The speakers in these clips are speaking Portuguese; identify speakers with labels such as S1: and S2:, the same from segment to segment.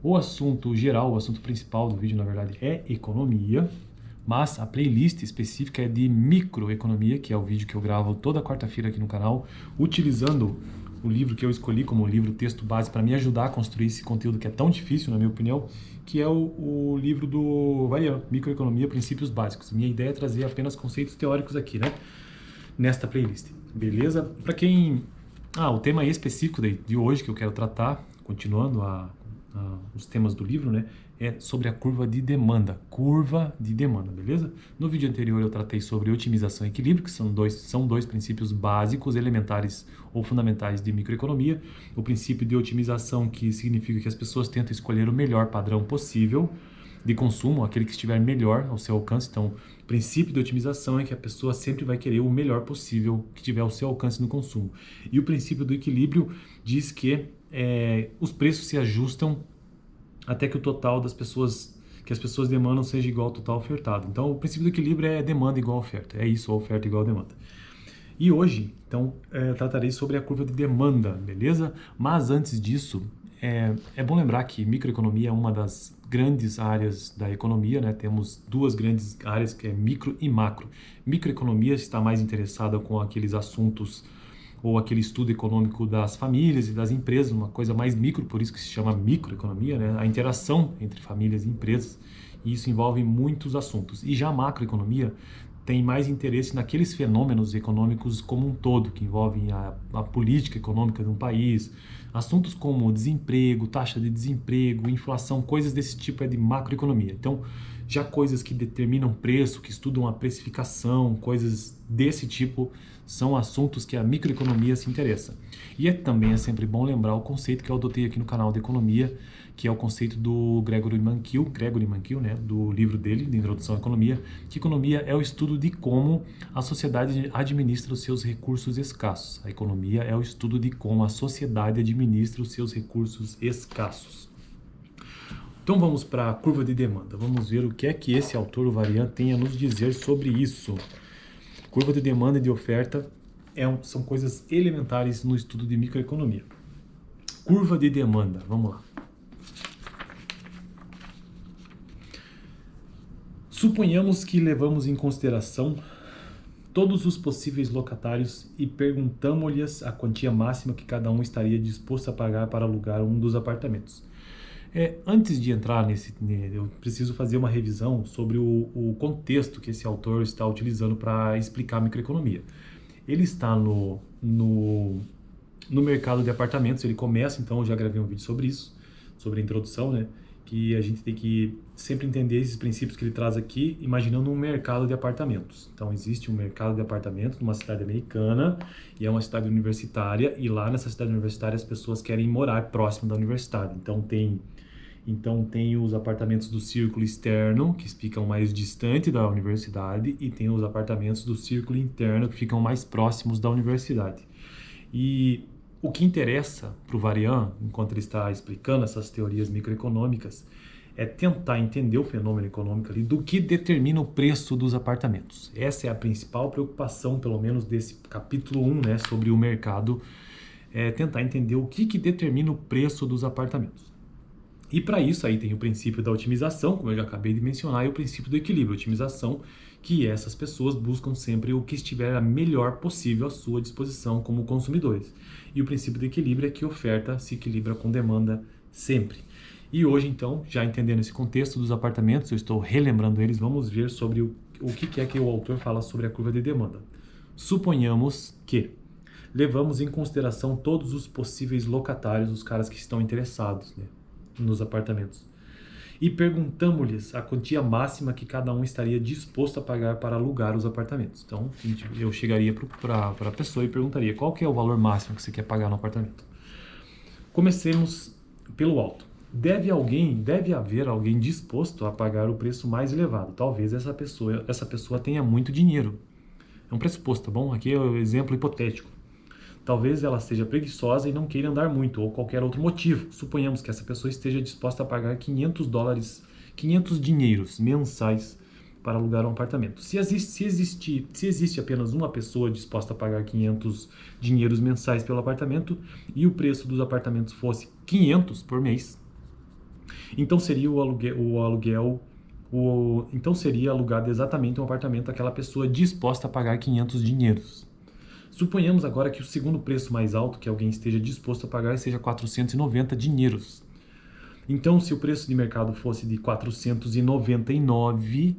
S1: O assunto geral, o assunto principal do vídeo, na verdade, é economia, mas a playlist específica é de microeconomia, que é o vídeo que eu gravo toda quarta-feira aqui no canal, utilizando o livro que eu escolhi como livro texto base para me ajudar a construir esse conteúdo que é tão difícil, na minha opinião, que é o livro do Varian, Microeconomia, Princípios Básicos. Minha ideia é trazer apenas conceitos teóricos aqui, né? Nesta playlist, beleza? Para quem... o tema específico de hoje que eu quero tratar, continuando os temas do livro, né, é sobre a curva de demanda. Curva de demanda, beleza? No vídeo anterior eu tratei sobre otimização e equilíbrio, que são dois princípios básicos, elementares ou fundamentais de microeconomia. O princípio de otimização, que significa que as pessoas tentam escolher o melhor padrão possível de consumo, aquele que estiver melhor ao seu alcance. Então, o princípio de otimização é que a pessoa sempre vai querer o melhor possível que tiver ao seu alcance no consumo. E o princípio do equilíbrio diz que os preços se ajustam até que o total que as pessoas demandam seja igual ao total ofertado. Então, o princípio do equilíbrio é demanda igual a oferta. É isso, a oferta igual a demanda. E hoje, então, tratarei sobre a curva de demanda, beleza? Mas antes disso, é bom lembrar que microeconomia é uma das grandes áreas da economia, né? Temos duas grandes áreas, que é micro e macro. Microeconomia está mais interessada com aqueles assuntos ou aquele estudo econômico das famílias e das empresas, uma coisa mais micro, por isso que se chama microeconomia, né? A interação entre famílias e empresas, e isso envolve muitos assuntos. E já a macroeconomia tem mais interesse naqueles fenômenos econômicos como um todo, que envolvem a política econômica de um país, assuntos como desemprego, taxa de desemprego, inflação, coisas desse tipo é de macroeconomia. Então, já coisas que determinam preço, que estudam a precificação, coisas desse tipo, são assuntos que a microeconomia se interessa. E também é sempre bom lembrar o conceito que eu adotei aqui no canal de economia, que é o conceito do Gregory Mankiw, né, do livro dele, de Introdução à Economia, que economia é o estudo de como a sociedade administra os seus recursos escassos. A economia é o estudo de como a sociedade administra os seus recursos escassos. Então vamos para a curva de demanda. Vamos ver o que é que esse autor, o Varian, tem a nos dizer sobre isso. Curva de demanda e de oferta são coisas elementares no estudo de microeconomia. Curva de demanda, vamos lá. Suponhamos que levamos em consideração todos os possíveis locatários e perguntamos-lhes a quantia máxima que cada um estaria disposto a pagar para alugar um dos apartamentos. Antes de entrar eu preciso fazer uma revisão sobre o contexto que esse autor está utilizando para explicar a microeconomia. Ele está no mercado de apartamentos, ele começa, então eu já gravei um vídeo sobre isso, sobre a introdução, né? Que a gente tem que sempre entender esses princípios que ele traz aqui, imaginando um mercado de apartamentos. Então, existe um mercado de apartamentos numa cidade americana, e é uma cidade universitária, e lá nessa cidade universitária as pessoas querem morar próximo da universidade. Então tem os apartamentos do círculo externo, que ficam mais distante da universidade, e tem os apartamentos do círculo interno, que ficam mais próximos da universidade. E o que interessa para o Varian, enquanto ele está explicando essas teorias microeconômicas, é tentar entender o fenômeno econômico ali do que determina o preço dos apartamentos. Essa é a principal preocupação, pelo menos desse capítulo 1, né, sobre o mercado, é tentar entender o que determina o preço dos apartamentos. E para isso aí tem o princípio da otimização, como eu já acabei de mencionar, e o princípio do equilíbrio. Otimização, que essas pessoas buscam sempre o que estiver a melhor possível à sua disposição como consumidores. E o princípio do equilíbrio é que oferta se equilibra com demanda sempre. E hoje, então, já entendendo esse contexto dos apartamentos, eu estou relembrando eles, vamos ver sobre o que é que o autor fala sobre a curva de demanda. Suponhamos que levamos em consideração todos os possíveis locatários, os caras que estão interessados, né, nos apartamentos, e perguntamos-lhes a quantia máxima que cada um estaria disposto a pagar para alugar os apartamentos. Então, eu chegaria para a pessoa e perguntaria: qual que é o valor máximo que você quer pagar no apartamento? Comecemos pelo alto. Deve haver alguém disposto a pagar o preço mais elevado. Talvez essa pessoa tenha muito dinheiro. É um pressuposto, tá bom? Aqui é um exemplo hipotético. Talvez ela seja preguiçosa e não queira andar muito, ou qualquer outro motivo. Suponhamos que essa pessoa esteja disposta a pagar $500, 500 dinheiros mensais para alugar um apartamento. Se existe apenas uma pessoa disposta a pagar 500 dinheiros mensais pelo apartamento e o preço dos apartamentos fosse 500 por mês, Então seria então seria alugado exatamente um apartamento àquela pessoa disposta a pagar 500 dinheiros. Suponhamos agora que o segundo preço mais alto que alguém esteja disposto a pagar seja 490 dinheiros. Então, se o preço de mercado fosse de 499,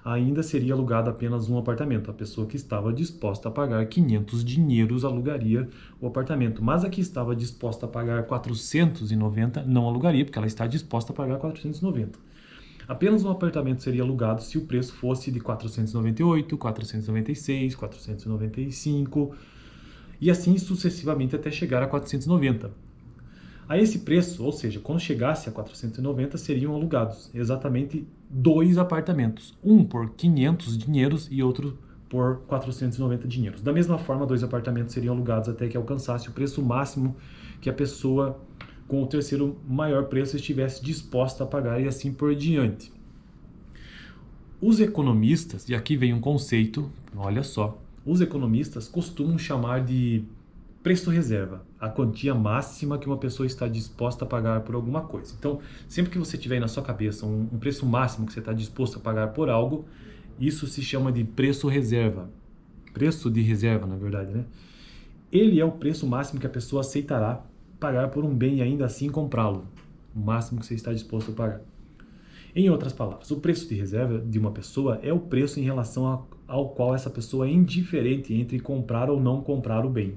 S1: ainda seria alugado apenas um apartamento. A pessoa que estava disposta a pagar 500 dinheiros alugaria o apartamento. Mas a que estava disposta a pagar 490 não alugaria, porque ela está disposta a pagar 490. Apenas um apartamento seria alugado se o preço fosse de 498, 496, 495 e assim sucessivamente até chegar a 490. A esse preço, ou seja, quando chegasse a 490, seriam alugados exatamente 2 apartamentos, um por 500 dinheiros e outro por 490 dinheiros. Da mesma forma, 2 apartamentos seriam alugados até que alcançasse o preço máximo que a pessoa com o terceiro maior preço estivesse disposta a pagar e assim por diante. Os economistas, e aqui vem um conceito, olha só, os economistas costumam chamar de preço reserva, a quantia máxima que uma pessoa está disposta a pagar por alguma coisa. Então, sempre que você tiver aí na sua cabeça um preço máximo que você está disposto a pagar por algo, isso se chama de preço reserva. Preço de reserva, na verdade, né? Ele é o preço máximo que a pessoa aceitará pagar por um bem e ainda assim comprá-lo. O máximo que você está disposto a pagar. Em outras palavras, o preço de reserva de uma pessoa é o preço em relação ao qual essa pessoa é indiferente entre comprar ou não comprar o bem.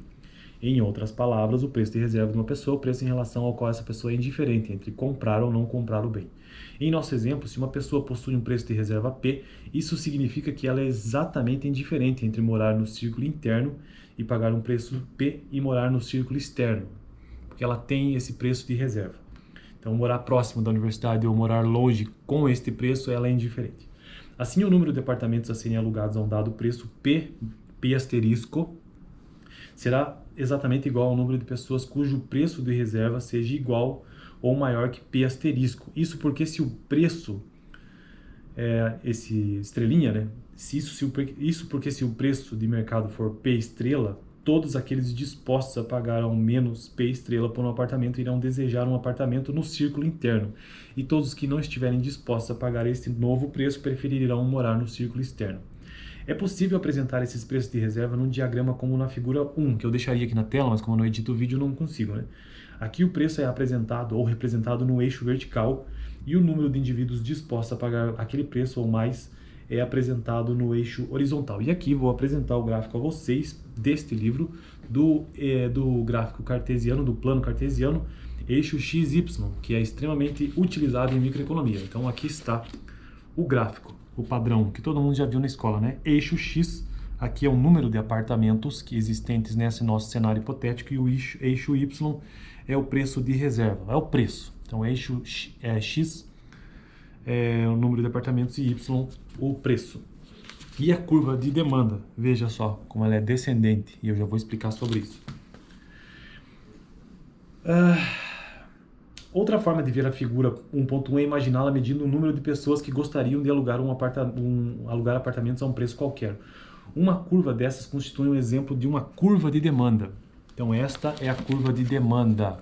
S1: Em outras palavras, o preço de reserva de uma pessoa é o preço em relação ao qual essa pessoa é indiferente entre comprar ou não comprar o bem. Em nosso exemplo, se uma pessoa possui um preço de reserva P, isso significa que ela é exatamente indiferente entre morar no círculo interno e pagar um preço P e morar no círculo externo, porque ela tem esse preço de reserva. Então, morar próximo da universidade ou morar longe com este preço, ela é indiferente. Assim, o número de apartamentos a serem alugados a um dado preço P asterisco, será exatamente igual ao número de pessoas cujo preço de reserva seja igual ou maior que P asterisco. Isso porque se o preço esse estrelinha, né? Isso porque se o preço de mercado for P estrela, todos aqueles dispostos a pagar ao menos P estrela por um apartamento irão desejar um apartamento no círculo interno. E todos os que não estiverem dispostos a pagar esse novo preço preferirão morar no círculo externo. É possível apresentar esses preços de reserva num diagrama como na figura 1, que eu deixaria aqui na tela, mas como eu não edito o vídeo eu não consigo, né? Aqui o preço é apresentado ou representado no eixo vertical e o número de indivíduos dispostos a pagar aquele preço ou mais é apresentado no eixo horizontal. E aqui vou apresentar o gráfico a vocês deste livro, do gráfico cartesiano, do plano cartesiano, eixo XY, que é extremamente utilizado em microeconomia. Então aqui está o gráfico, o padrão, que todo mundo já viu na escola, né? Eixo X, aqui é o número de apartamentos que existentes nesse nosso cenário hipotético, e o eixo Y é o preço de reserva, é o preço. Então eixo X é o número de apartamentos e Y o preço. E a curva de demanda, veja só como ela é descendente, e eu já vou explicar sobre isso. Outra forma de ver a figura 1.1 é imaginá-la medindo o número de pessoas que gostariam de alugar alugar apartamentos a um preço qualquer. Uma curva dessas constitui um exemplo de uma curva de demanda. Então esta é a curva de demanda.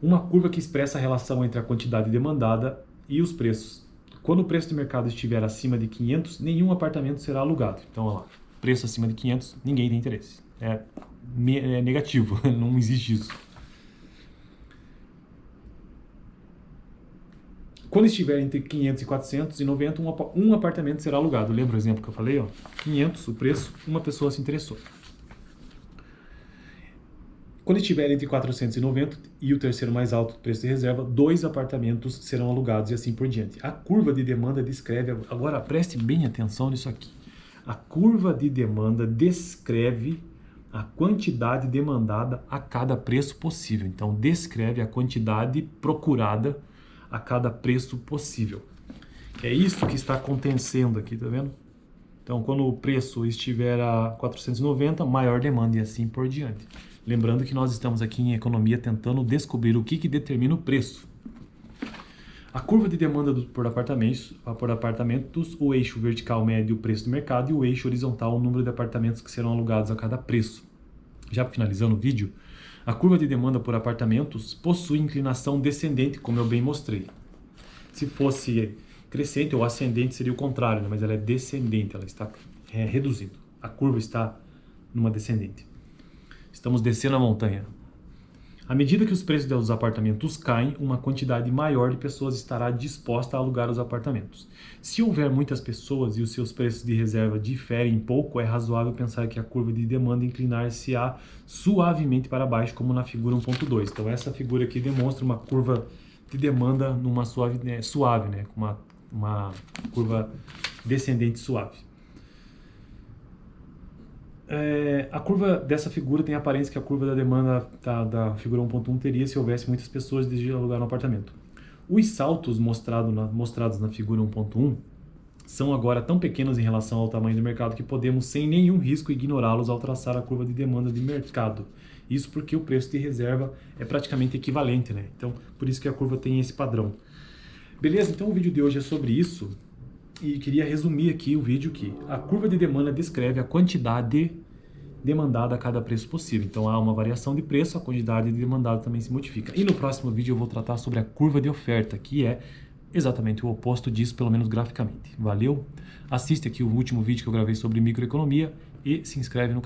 S1: Uma curva que expressa a relação entre a quantidade demandada e os preços. Quando o preço de mercado estiver acima de 500, nenhum apartamento será alugado. Então, olha lá, preço acima de 500, ninguém tem interesse. É negativo, não existe isso. Quando estiver entre 500 e 490, um apartamento será alugado. Lembra o exemplo que eu falei? Ó? 500, o preço, uma pessoa se interessou. Quando estiver entre 490 e o terceiro mais alto, preço de reserva, 2 apartamentos serão alugados e assim por diante. A curva de demanda descreve... Agora, preste bem atenção nisso aqui. A curva de demanda descreve a quantidade demandada a cada preço possível. Então, descreve a quantidade procurada a cada preço possível. É isso que está acontecendo aqui, tá vendo? Então, quando o preço estiver a 490, maior demanda e assim por diante. Lembrando que nós estamos aqui em economia tentando descobrir o que determina o preço. A curva de demanda por apartamentos, o eixo vertical mede o preço do mercado e o eixo horizontal o número de apartamentos que serão alugados a cada preço. Já finalizando o vídeo, A curva de demanda por apartamentos possui inclinação descendente, como eu bem mostrei. Se fosse crescente ou ascendente seria o contrário, né? Mas ela é descendente, ela está reduzindo. A curva está numa descendente. Estamos descendo a montanha. À medida que os preços dos apartamentos caem, uma quantidade maior de pessoas estará disposta a alugar os apartamentos. Se houver muitas pessoas e os seus preços de reserva diferem pouco, é razoável pensar que a curva de demanda inclinar-se-á suavemente para baixo, como na figura 1.2. Então essa figura aqui demonstra uma curva de demanda numa suave, né? Com uma curva descendente suave. A curva dessa figura tem a aparência que a curva da demanda da figura 1.1 teria se houvesse muitas pessoas desejando alugar um apartamento. Os saltos mostrados na figura 1.1 são agora tão pequenos em relação ao tamanho do mercado que podemos, sem nenhum risco, ignorá-los ao traçar a curva de demanda de mercado. Isso porque o preço de reserva é praticamente equivalente, né? Então, por isso que a curva tem esse padrão. Beleza? Então, o vídeo de hoje é sobre isso. E queria resumir aqui o vídeo que a curva de demanda descreve a quantidade demandada a cada preço possível. Então há uma variação de preço, a quantidade demandada também se modifica. E no próximo vídeo eu vou tratar sobre a curva de oferta, que é exatamente o oposto disso, pelo menos graficamente. Valeu? Assiste aqui o último vídeo que eu gravei sobre microeconomia e se inscreve no canal.